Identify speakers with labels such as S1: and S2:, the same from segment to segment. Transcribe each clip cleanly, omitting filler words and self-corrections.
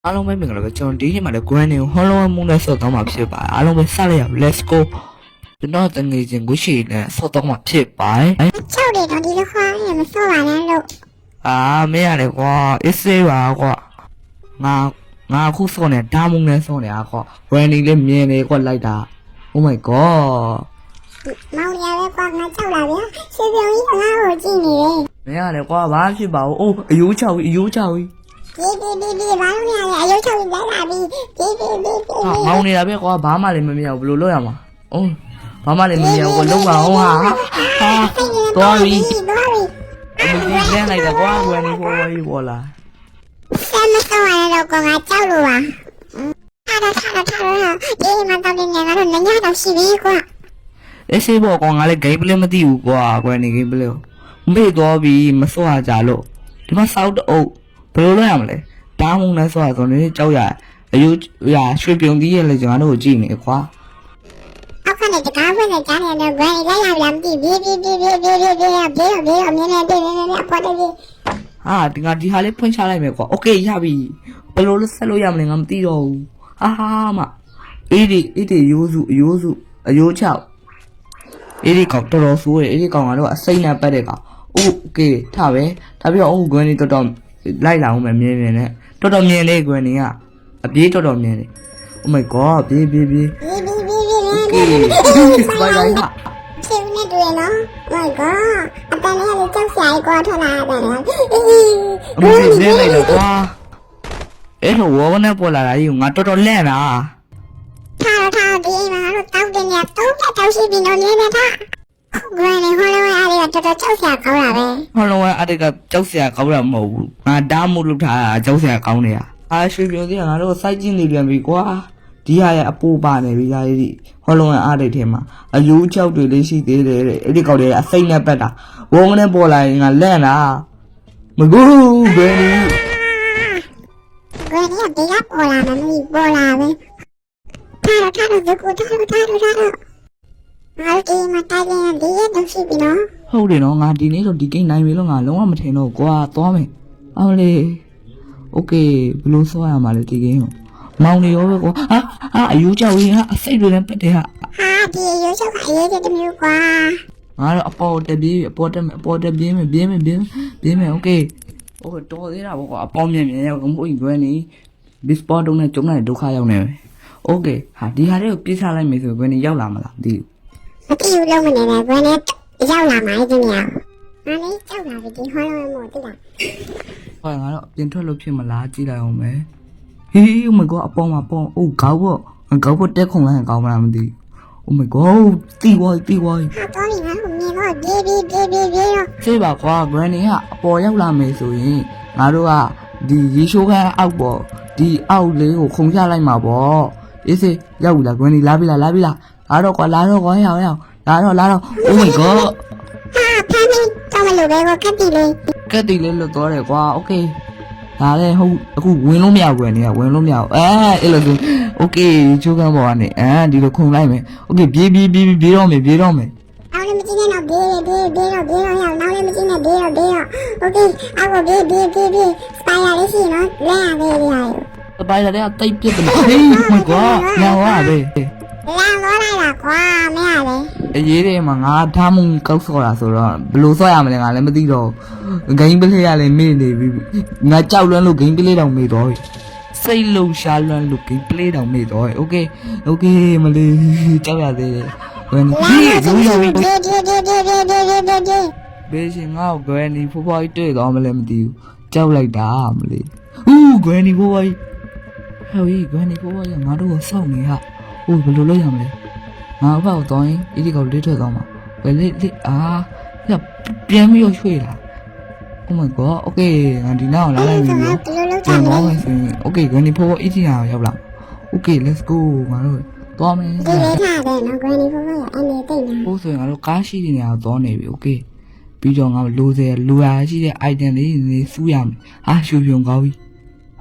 S1: အားလုံးပဲမင်္ဂလာပါကျွန်တော်ဒီနေ့မှာလည်း Grand ကို Hollow Moon နဲ့ဆော့တော့မှာဖြစ်ပါတယ်အားလုံးပဲစလိုက်ရအောင် Let's go ကျွန်တော်တငယ်ချင်းကိုရှိနေဆော့တော့မှာဖြစ်ပါတယ်
S2: ကျောက်တွေတော့ဒီလိုခေါ်ရမဆော့ပါနဲ့လို့
S1: မင်းရတယ်ကွာအစ်စေးပါကွာငါအခုဆော့နေဒါမှမနဲ့ဆော့နေတာကွာ Grand လေးမြင်နေကွာလိုက်တာ Oh my god
S2: မောင်ရပဲကွာငါကြောက်လာဗျာရွှေပြုံကြီးကငါ့ကိုကြည့်နေတယ်
S1: မင်းရတယ်ကွာဘာဖြစ်ပါဘူးအိုးအယိုးချောက်ပြီ
S2: ဒီဘာလို့လဲအယုတ်ချောက်လိုက်လာပြီဒီ
S1: မောင်နေတာပဲကွာဘာမှလည်းမမြင်ဘူးဘယ်လိုလုပ်ရမှာအိုးဘာမှလည်းမမြင်ဘူးလုံးပါအောင်ဟာတော်ပြီအမကြီးလမ်းလိုက်တော့ကွာဝယ်နေပေါ်ပေါ်လာ
S2: ဆမ်းမဆောင်းရတော့ကွာငါကြောက်လို့ပါထားတော့ဒီမှာတော့နေငါတို့ညတော့ရှိပြီကွာ
S1: အစီဘောကွာငါလည်း game play မသိဘူးကွာကွယ်နေ game play မေ့တော့ပြီမစောရကြလို့ဒီမှာစောက်တော့ဘယ်လိုလုပ်ရမလဲဒါမှမဟုတ်လည်းစောရဆိုနေကြောက်ရအယူရရွှေပြုံကြီးရဲ့လေကျွန်တော်တို့ကြည့်နေကွာ
S2: အောက်ကနေတကားဖွင့်နေကြတယ်တော့ဘယ်လိုက်ရပြန်ပြီမြင်နေတယ်အပေါ်တယ်
S1: ဟာဒီငါဒီဟာလေးဖွင့်ချလိုက်မယ်ကွာโอเคရပြီဘယ်လိုလဲဆက်လို့ရမလဲငါမသိတော့ဘူးဟာမအေးဒီရိုးစုအယိုးချောက်အေးဒီကောင်တော်တော်ဆိုးတယ်အေးဒီကောင်ကတော့အစိမ့်နဲ့ပတ်တဲ့ကောင်โอเคထားပဲဒါပြီးတော့ကွန်းနေတော်လိုက်လာအောင်မယ်မြင်နဲ့တော်တော်မြင်လေကွန်းနေကအပြေးတော်တော်မြင်လေ Oh my god ပြေးโอเคဘိုင်ဟာ
S2: ရှင်နေတယ်နော် My god အတန်းလေးကြောက်စရာကွာထွက်လာတယ်နော်
S1: အမကြီးနေလိုက်တော့ကွာအဲ့တော့ဝေါနဲ့ပေါ်လာတာကြီးငါတော်တော်လန့်တာ
S2: ထားဒီမှာတော့တောက်တင်ရတော့တောက်ရှိပြီနော်နေနေတာဂရန်ဟောလောအားရတော်တော်ကြောက်စရာကောင်းတာပဲ
S1: ဟောလောအားကကြောက်စရာကောင်းတာမဟုတ်ဘူးငါဒါမှမလုပ်ထားတာကြောက်စရာကောင်းနေတာရွှေပြုံးသေးငါတို့စိုက်ကျင်းနေပြန်ပြီကွာဒီဟာရဲ့အပူပါနေပြီဒါကြီးဟောလောအားတဲ့ထဲမှာအယိုးချောက်တွေလေးရှိသေးတယ်တဲ့အဲ့ဒီကောက်တွေအစိမ့်နဲ့ပတ်တာဝုန်းနဲ့ပေါ်လာရင်ငါလန့်တာမကူဘယ်နေ
S2: ဂရန်ကဒီကပေါ်လာမယ်ပေါ်လာပဲထားဒီကိုထားငါဒီမှာတိုင်းနေဒီရတော့ရှိပြီနော်
S1: ဟုတ်တယ်နော်ငါဒီနေ့တော့ဒီကိန်းနိုင်ပြီလို့ငါလုံးဝမထင်တော့ကွာသွားမယ်အောင်လေโอเคဘယ်လိုဆောရမှာလဲဒီကိန်းကိုမောင်နေရောပဲကွာအယူကြောက်ရင်အစိတ်တွေလည်းပတ်တယ်
S2: ဒီယူကြောက်အရေးတမျိုးကွာ
S1: ငါတော့အပေါ်တက်ပြေးအပေါ်တက်ပြေးမယ်โอเคတော်သေးတာပေါ့ကွာအပေါ်မြင်ရောက်မဟုတ်ဘူးနေဘစ်ပေါ်တုံးနဲ့ကျုံလိုက်ဒုက္ခရောက်နေပဲโอเคဟာဒီဟာလေးကိုပြစ်ချလိုက်မယ်ဆိုဘယ်နေရောက်လာမလားမသိ
S2: ဘူးမသိဘူးလုံးမနေနဲ့ဘယ်နဲ့ရောက်လာမှာလဲဒီနေရာငါလေးကြောက်လာပြီဒီဟောလုံးမို့တိလား
S1: ဟောငါတော့ပြင်ထွက်လို့ဖြစ်မလားကြည့်လိုက်အောင်မယ်ဟေး Oh my god အပေါ်မှာပေါ်အိုးကောက်ဖို့တက်ခုံလိုက်ကောင်းမလားမသိဘူး Oh my god တီဝိုင်း
S2: ဟာတော်ပြီငါတို့မြင်တော့ဒီ
S1: ဆေးပါကွာ Granny ကအပေါ်ရောက်လာမယ်ဆိုရင်ငါတို့ကဒီရေရှိုးခန်းအောက်ပေါ်ဒီအောက်လေးကိုခုံချလိုက်မှာပေါ့အေးစေးရောက်ပြီလား Granny လာပြီလားလာတော့ကွာရောက်လာတော့ Oh my god
S2: ဖမ်းပြီးတော့မလို့ပဲကတ်တီ
S1: လေးလွတ်သွားတယ်ကွာ Okay ဒါလည်းဟုတ်အခုဝင်လို့မရဘူးနေကဝင်လို့မရဘူးအဲ့လိုဆို Okay ချိုးကန်းပေါ်ကနေဒီလိုခုံလိုက်မယ် Okay ပြေးတော့မယ်
S2: နောက်လည်းမကြည့်နဲ့တော့ဘေးတော့ရောက်နောက်လည်းမကြည့်နဲ့ဘေးတော့ Okay အောက်ကိုဘေးစပိုင်ရလေးရှိနော်လဲရသေးတယ်
S1: စပိုင်ရတဲ့တိတ်ပြစ်တယ်ဟေး my god ညာဝါပဲ
S2: လာတော့လိုက်တာကွာမရလေ
S1: အရေးတွေမှာငါထားမှုကောက်ဆော့တာဆိုတော့ဘယ်လိုဆော့ရမလဲငါလည်းမသိတော့ဂိမ်းပလေးရလည်းမေ့နေပြီငါကြောက်လွန်းလို့ဂိမ်းပလေးတောင်မေ့တော့စိတ်လုံရှားလွန်းလို့ဂိမ်းပလေးတောင်မေ့တော့โอเคမလေးကြောက်ရသေးတယ်ဝင်ဒီရိုးဘေးရှင်ငါ့ကို Granny ဖိုးဖွားကြီးတွေ့တော့မလဲမသိဘူးကြောက်လိုက်တာမလေးGranny ဖိုးဖွားကြီးGranny ဖိုးဖွားကြီးငါတို့ကိုစောင့်နေဟာဘယ်လိုလုပ်ရမလဲငါဘောက်တော့ရင်ဒီဒီကောင်လေးထွက်သွားမှာပဲလေးပြန်ပြီးရွှေ့လာ Oh my god okay ငါဒီနောက်လာလိုက်ပြီပြန်သွားမယ်ဆိုရင် okay Granny ဖိုးဖွားအစ်တီနာရောက်လာ Okay let's go ငါတို့သွားမယ်
S2: ဒီလေးထားတယ်နော် Granny ဖိုးဖွားရအနေတိတ်နေ
S1: ဆိုရင်ငါတို့ကားရှိနေအောင်သွားနေပြီ Okay ပြီးတော့ငါလိုရာရှိတဲ့ item လေးတွေစူးရမယ်ရွှေပြုံကောင်းပြီ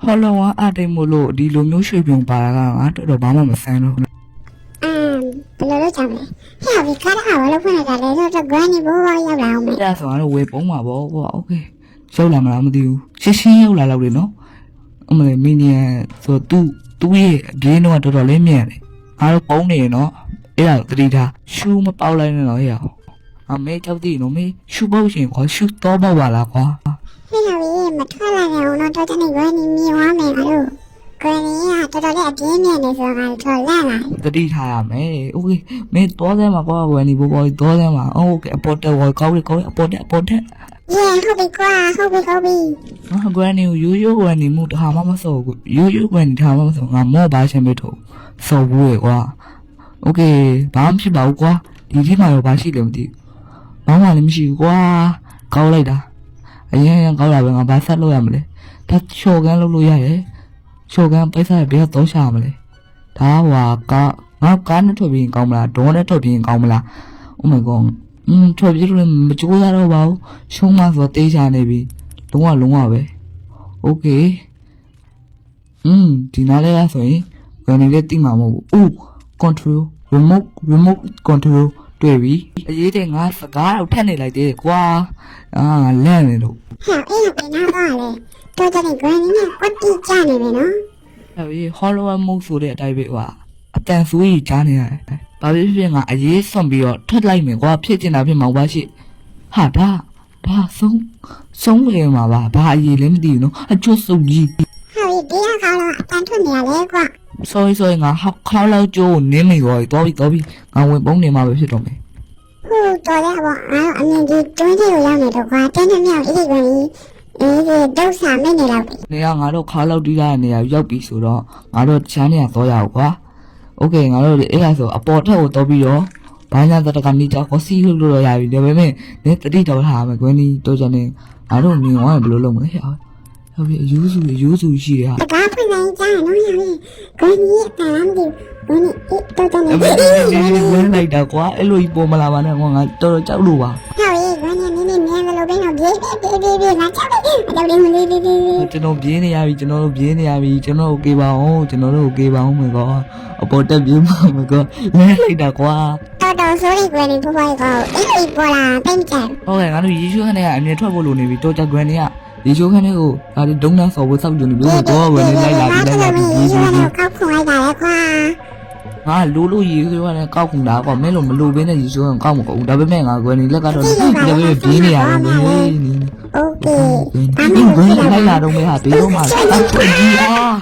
S1: ဟောလောအတိတ်မို့လို့ဒီလိုမျိုးရွှေပြုံပါတာကငါတော်ဘာမှမဆန်းတော့
S2: ဘယ်လိုလုပ်ကြမလဲဟဲ့ဒီကားဟာဘာလို့ဖွင့်လိုက်တာလဲဆိုတော့ Granny ဘိုးဘွားရောက်လာအောင်မယ်
S1: ဒါဆိုတော့ဝယ်ပုံးမှာပေါ့ကွာ Okay ရောက်လာမလားမသိဘူးရှင်းရောက်လာတော့လေနော် အမလေးမင်းညာဆိုသူ့ရဲ့အပြင်းတော့တော်တော်လေးမြန်တယ်အားတော့ပုံနေနော်အဲ့ဒါသတိထားရှူးမပေါက်လိုက်နဲ့တော့ရအောင်အမေကြောက်တည်နော်မေရှူးပေါက်ရှင်ခွာရှူးတော့ပေါက်ပါလားကွာ
S2: ဟဲ့ဟာကြီးမထွက်လာကြအောင်တော့တော်တော်နဲ့ဂွန်နီမြင်သွားမယ်ငါတို့ဂွန်နီကတော်တော်လေးအပြင်းမြန်နေဆိုတော့တော်လာလာ
S1: သတိထားရမယ်โอเคမင်းတော့စမ်းမှာကွာဝယ်နေဘောတော့စမ်းမှာโอเคအပေါ်တက်ဝယ်ကောင်းလေကောင်းအပေါ်တက်
S2: ယေဟုတ်ပြီကွာဟုတ်ပြီ
S1: ငါကွယ်နေကိုရိုးကွယ်နေမှုတဟာမှမစောဘူးရိုးကွယ်နေတဟာမှမစောငါမော့ပါရှင်မထုတ်စောဘူးလေကွာโอเคဘာမှဖြစ်ပါဘူးကွာဒီထဲမှာတော့ဘာရှိလဲမသိဘူးဘာမှလည်းမရှိဘူးကွာကောင်းလိုက်တာအရင်ကောင်းလာပဲငါဘာဆက်လုပ်ရမလဲဒါချော်ကန်းလုပ်လို့ရတယ်ချော်ကန်းပိတ်စားဘယ်တော့ရှာမလဲဒါဟွာငါကားနဲ့ထွက်ပြီးကောင်းမလားဒေါ်နဲ့ထွက်ပြီးကောင်းမလား Oh my god ထွက်ပြီးလို့မကြိုးစားတော့ပါဘူးရှုံးမှဆိုတေးချနေပြီလုံးဝပဲ Okay ဒီနားလေးဆိုရင်ဘယ်နေလဲတိမှာမဟုတ်ဘူး control remote control တွေ့ပြီအရေးတဲ့ငါစကားတော့ထက်နေလိုက်သေးတယ်ကွာငါလန့်နေလို့
S2: ဟဲ့အေးကနာတော့လေတော်တော်နဲ့ဂွန်နီနဲ့ကွတ်တီကြနေပြီနော်
S1: အဲဒီ hollow mode ဆိုတဲ့အတိုင်းပဲကွာအတန်ဆိုးကြီးကြားနေရတယ်ဘာဖြစ်ဖြစ်ငါအရေးစွန့်ပြီးတော့ထွက်လိုက်မယ်ကွာဖြစ်ချင်တာဖြစ်မှာပါရှိဟာဒါဆုံးလေမှာပါဘာအရေးလဲမသိဘူးနော်အကျွတ်စုပ်ကြီး
S2: ဟဲ့ဒီကကောင်တော့အတန်ထွက်နေရလေကွာ
S1: sorry ငါခါလောက်ကျိုးနင်းမိရောတော်ပြီငါဝင်ပုံးနေမှာပဲဖြစ်တော့မယ်
S2: ဟိုတော်ရပါအားအမြင်ကြီးတွင်းကြီးကိုရောက်နေတော့ကွာတန်းနေမြောက်အေးကွန်ကြီးအေးဒုက္ခမနေတော့ဘူး
S1: နေကငါတို့ခါလောက်တီးရတဲ့နေရာရောက်ပြီဆိုတော့ငါတို့ချမ်းနေရတော့ရအောင်ကွာ okay ငါတို့အဲ့ဒါဆိုအပေါ်ထက်ကိုတော့ပြီးတော့ဘာညာတကနေကြကိုစီလို့တော့ရပြီဒါပေမဲ့နေတတိတော်ထားမယ်ကွင်းဒီတော့ကြနေငါတို့မြင်သွားရင်ဘယ်လိုလုပ်မလဲဟဲ့ဟုတ်ပြီအယူစုရှိတယ်ဟာ
S2: တကားဖွင့်နိုင်ကြနော်ရပြီကွန်ကြီးအတန်ဒီကွန်ကြီးတော်တော်နဲ့
S1: ဝင်လိုက်တာကွာအဲ့လိုကြီးပေါ်မလာပါနဲ့ကွာငါတော်တော်ကြောက်လို့ပါ
S2: ဟဲ့ကွန်ကြီးနင်းမြန်လို့ဘယ်တော့ပြေးငါကြောက်တယ်တော်တယ်မလေး
S1: ကျွန်တော်ပြေးနေရပြီကျွန်တော်တို့ကေးပါအောင်မယ်ကွာအပေါ်တက်ပြေးမှာမယ်ကွာလဲလိုက်တာကွာ
S2: တော်ဆိုရီကွန်ကြီးဖွားဖွားကောအေးပေါ်လာတိတ်ကြ
S1: ဟုတ်ကဲ့ငါတို့ရေချိုးခန်းထဲကအမြင်ထွက်ဖို့လိုနေပြီတော့ကြကွန်နေကရေချိုးခန်းထဲကိုဒါဒီဒုံနာဆော်ဖို့စောက်ကြနေပြီတော့ဝင်နေလိုက်လာပြီရေချိုးခန်း
S2: ကောက်ခွန်လိုက်တာလေကွာ
S1: ငါလိုရေချိုးခန်းနဲ့ကောက်ခုန်တာကွာမင်းလို့မလိုဘဲနဲ့ရေချိုးခန်းကောက်မကောက်ဘူးဒါပေမဲ့ငါကွန်နေလက်ကတော့ဒါပေမဲ့ပြေးနေရတယ်ဟေး
S2: โอเค
S1: ဒီကွန်လိုက်လာတော့မဲဟာဘေးတော့မှအထွတ်ကြီးအား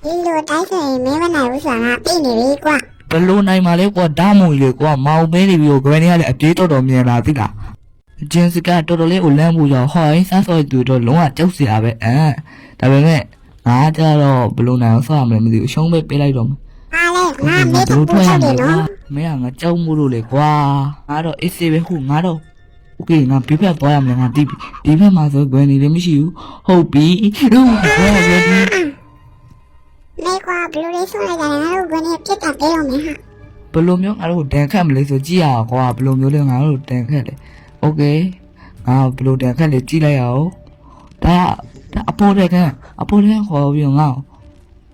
S2: ဒီလိုတိုက်ဆိုရင်မင်းမနိုင်ဘူးဆိုတာပြနေပြီကွာ
S1: ဘလို့နိုင်မှာလဲကွာဓာတ်မုံလေကွာမောင်မဲနေပြီးတော့ကွန်နေကလည်းအပြေးတော်မြင်လာသိလားဂျင်းစကတော်တော်လေးကိုလမ်းဖို့ကြောင့်ဟောင်းစားစောသူတော့လုံးဝကြောက်စရာပဲဒါပေမဲ့ငါကြတော့ဘလို့နိုင်အောင်ဆောက်ရမလဲမသိဘူးရှုံးပဲပေးလိုက်တော့မယ်
S2: အားလေငါမေးဖို့ထွက်ရတယ်နော်
S1: မင်းကငါကြောက်မှုလို့လေကွာငါတော့အေးစေးပဲဟုတ်ငါတော့โอเคငါပြဖက်သွားရမယ်ငါတိပြီဒီဘက်မှာဆိုကွယ်နေလည်းမရှိဘူးဟုတ်ပြီဟုတ်ကွယ်ပြီ
S2: မေကွာဘလူးလေးဆိုလိုက်တယ်ငါတို့ကနေပြတ်တာပေးအောင်မယ်ဟာ
S1: ဘလို့မျိုးငါတို့တန်ခတ်မလဲဆိုကြည့်ရအောင်ကွာဘလို့မျိုးလဲငါတို့တန်ခတ်လေโอเคငါဘလို့တန်ခတ်လေကြည့်လိုက်ရအောင်ဒါအပေါ်တဲ့ခေါ်ပြီးငါ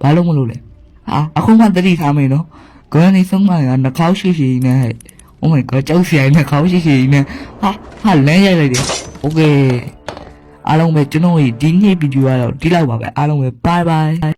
S1: ဘာလို့မလို့လဲဟာအခုမှတတိထားမယ်နော်ကွယ်နေဆုံးမကနှာခေါင်းရှိနဲ့ဟဲ့ Oh my god ကြောက်စရာနဲ့ခေါင်းရှိနဲ့ဟာလမ်းရိုက်လိုက်တယ် Okay အားလုံးပဲကျွန်တော်ဒီနေ့ဗီဒီယိုကတော့ဒီလောက်ပါပဲအားလုံးပဲ bye bye